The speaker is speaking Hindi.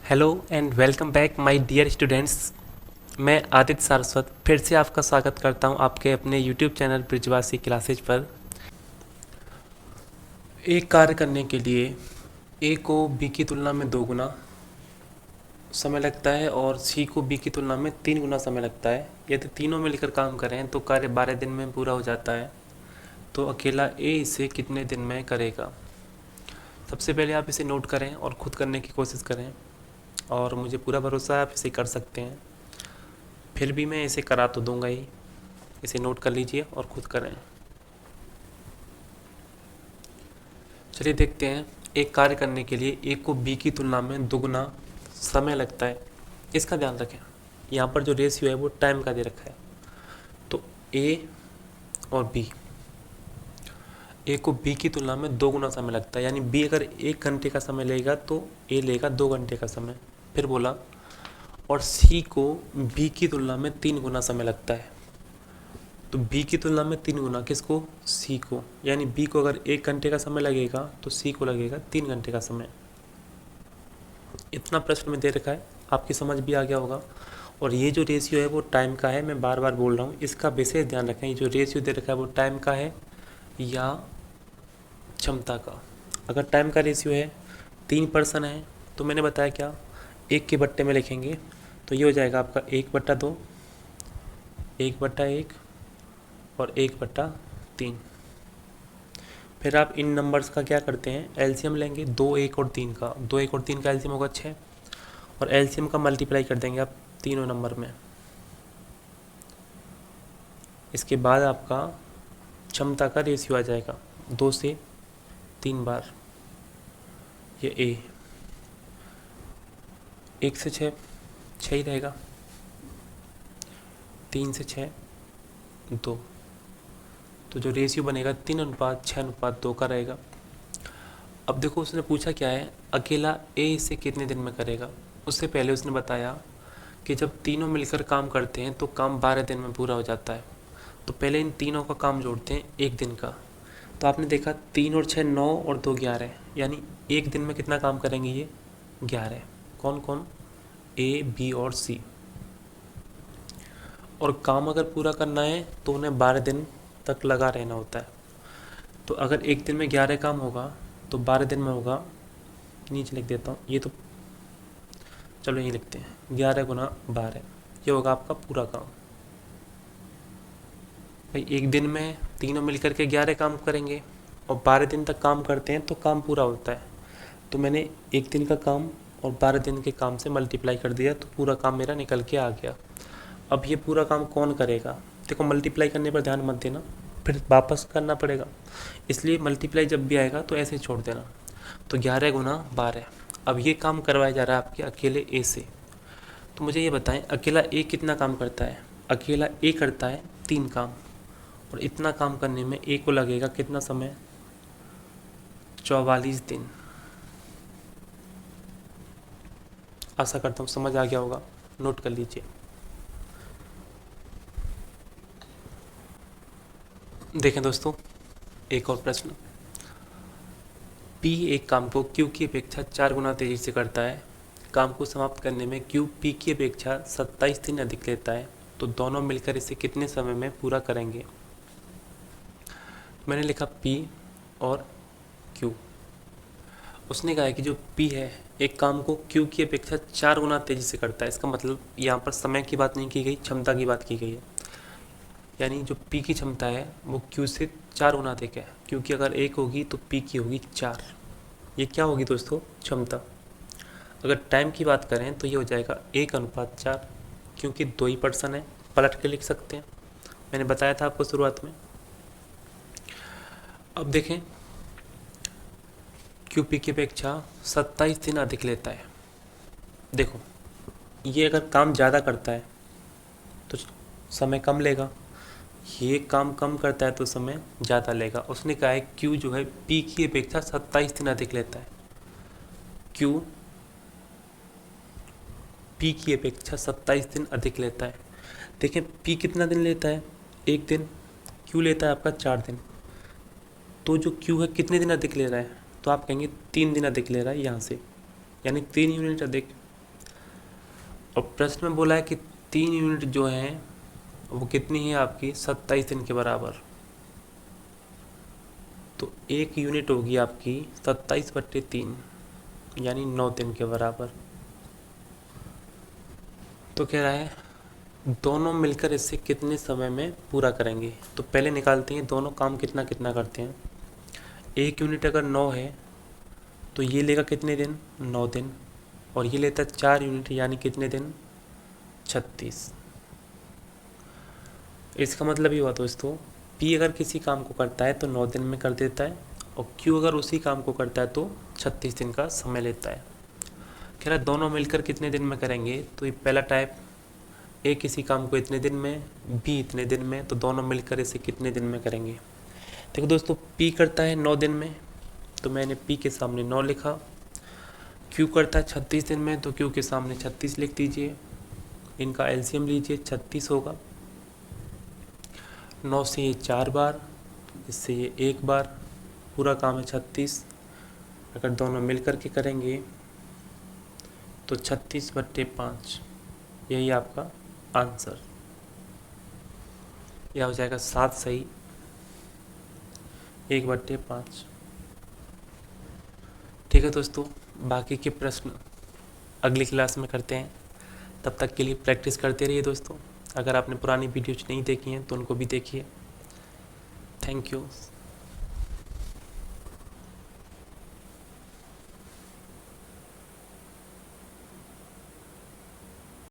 Hello and welcome back my dear students. मैं आदित्य सारस्वत फिर से आपका स्वागत करता हूं आपके अपने यूट्यूब चैनल ब्रिजवासी क्लासेज पर। एक कार्य करने के लिए ए को बी की तुलना में 2 गुना समय लगता है और सी को बी की तुलना में 3 गुना समय लगता है। यदि तीनों मिलकर काम करें तो कार्य 12 दिन में पूरा हो जाता है। तो अकेला ए इसे कितने दिन में करेगा? सबसे पहले आप इसे नोट करें और खुद करने की कोशिश करें, और मुझे पूरा भरोसा है आप इसे कर सकते हैं। फिर भी मैं इसे करा तो दूंगा ही, इसे नोट कर लीजिए और खुद करें। चलिए देखते हैं। एक कार्य करने के लिए ए को बी की तुलना में दुगना समय लगता है। इसका ध्यान रखें, यहाँ पर जो रेशियो है वो टाइम का दे रखा है। तो ए और बी, ए को बी की तुलना में 2 गुना समय लगता है, यानी बी अगर 1 घंटे का समय लेगा तो ए लेगा 2 घंटे का समय। फिर बोला, और सी को बी की तुलना में 3 गुना समय लगता है। तो बी की तुलना में 3 गुना किसको? सी को। यानी बी को अगर 1 घंटे का समय लगेगा तो सी को लगेगा 3 घंटे का समय। इतना प्रश्न में दे रखा है, आपकी समझ भी आ गया होगा। और ये जो रेशियो है वो टाइम का है, मैं बार बार बोल रहा हूँ, इसका विशेष ध्यान रखें। ये जो रेशियो दे रखा है वो टाइम का है या क्षमता का। अगर टाइम का रेशियो है, 3 पर्सन है, तो मैंने बताया क्या, 1 के बट्टे में लिखेंगे तो ये हो जाएगा आपका 1/2, 1/1 और 1/3। फिर आप इन नंबर्स का क्या करते हैं, एलसीएम लेंगे। 2, 1 और 3 का, 2, 1 और 3 का एलसीएम होगा 6, और एलसीएम का मल्टीप्लाई कर देंगे आप तीनों नंबर में। इसके बाद आपका क्षमता का रेशियो आ जाएगा 2 से 3 बार। ये ए 1 से 6, 6 ही रहेगा। 3 से 6, 2। तो जो रेशियो बनेगा 3:6:2 का रहेगा। अब देखो उसने पूछा क्या है, अकेला ए इसे कितने दिन में करेगा। उससे पहले उसने बताया कि जब तीनों मिलकर काम करते हैं तो काम 12 दिन में पूरा हो जाता है। तो पहले इन तीनों का काम जोड़ते हैं 1 दिन का। तो आपने देखा 3 और 6 9 और 2 11, यानी 1 दिन में कितना काम करेंगे ये? 11। कौन कौन? ए, बी और सी। और काम अगर पूरा करना है तो उन्हें 12 दिन तक लगा रहना होता है। तो अगर 1 दिन में 11 काम होगा तो 12 दिन में होगा, नीचे लिख देता हूँ, ये तो चलो यही लिखते हैं, 11 गुना 12, ये होगा आपका पूरा काम। भाई 1 दिन में तीनों मिलकर के 11 काम करेंगे और 12 दिन तक काम करते हैं तो काम पूरा होता है। तो मैंने 1 दिन का काम और 12 दिन के काम से मल्टीप्लाई कर दिया तो पूरा काम मेरा निकल के आ गया। अब ये पूरा काम कौन करेगा? देखो मल्टीप्लाई करने पर ध्यान मत देना, फिर वापस करना पड़ेगा, इसलिए मल्टीप्लाई जब भी आएगा तो ऐसे छोड़ देना। तो 11 गुना 12, अब ये काम करवाया जा रहा है आपके अकेले ए से। तो मुझे ये बताएं, अकेला ए कितना काम करता है? अकेला ए करता है 3 काम, और इतना काम करने में ए को लगेगा कितना समय? 44 दिन। आशा करता हूँ समझ आ गया होगा, नोट कर लीजिए। देखें दोस्तों, एक और प्रश्न। P एक काम को Q की अपेक्षा 4 गुना तेज़ी से करता है। काम को समाप्त करने में Q P की अपेक्षा 27 दिन अधिक लेता है। तो दोनों मिलकर इसे कितने समय में पूरा करेंगे? मैंने लिखा P और Q। उसने कहा है कि जो P है एक काम को Q की अपेक्षा 4 गुना तेज़ी से करता है। इसका मतलब यहाँ पर समय की बात नहीं की गई, क्षमता की बात की गई है। यानी जो P की क्षमता है वो Q से 4 गुना अधिक है, क्योंकि अगर 1 होगी तो P की होगी 4। ये क्या होगी दोस्तों? क्षमता। अगर टाइम की बात करें तो ये हो जाएगा 1:4, क्योंकि 2 ही पर्सन है, पलट के लिख सकते हैं, मैंने बताया था आपको शुरुआत में। अब देखें, QP की अपेक्षा 27 दिन अधिक लेता है। देखो ये अगर काम ज़्यादा करता है तो समय कम लेगा, ये काम कम करता है तो समय ज़्यादा लेगा। उसने कहा है Q जो है P की अपेक्षा 27 दिन अधिक लेता है। Q P की अपेक्षा 27 दिन अधिक लेता है। देखें P कितना दिन लेता है? 1 दिन। Q लेता है आपका 4 दिन। तो जो Q है कितने दिन अधिक ले रहा है? तो आप कहेंगे 3 दिन अधिक ले रहा है यहाँ से, यानी 3 यूनिट अधिक। और प्रश्न में बोला है कि 3 यूनिट जो हैं वो कितनी है आपकी 27 दिन के बराबर। तो 1 यूनिट होगी आपकी 27/3 यानी 9 दिन के बराबर। तो कह रहा है दोनों मिलकर इसे कितने समय में पूरा करेंगे। तो पहले निकालते हैं दोनों काम कितना कितना करते हैं। 1 यूनिट अगर 9 है तो ये लेगा कितने दिन, 9 दिन। और ये लेता है 4 यूनिट यानी कितने दिन, 36। इसका मतलब ये हुआ दोस्तों, P अगर किसी काम को करता है तो 9 दिन में कर देता है, और Q अगर उसी काम को करता है तो 36 दिन का समय लेता है। कह रहा है दोनों मिलकर कितने दिन में करेंगे। तो ये पहला टाइप, A किसी काम को इतने दिन में, B इतने दिन में, तो दोनों मिलकर इसे कितने दिन में करेंगे। देखो दोस्तों, P करता है 9 दिन में तो मैंने P के सामने 9 लिखा। Q करता है 36 दिन में तो Q के सामने 36 लिख दीजिए। इनका एलसीएम लीजिए, 36 होगा। 9 से ये 4 बार, इससे ये 1 बार, पूरा काम है 36। अगर दोनों मिल कर के करेंगे तो 36/5, यही आपका आंसर। यह हो जाएगा 7 सही, 1/5। ठीक है दोस्तों, बाकी के प्रश्न अगली क्लास में करते हैं। तब तक के लिए प्रैक्टिस करते रहिए दोस्तों। अगर आपने पुरानी वीडियोज नहीं देखी हैं तो उनको भी देखिए। Thank you.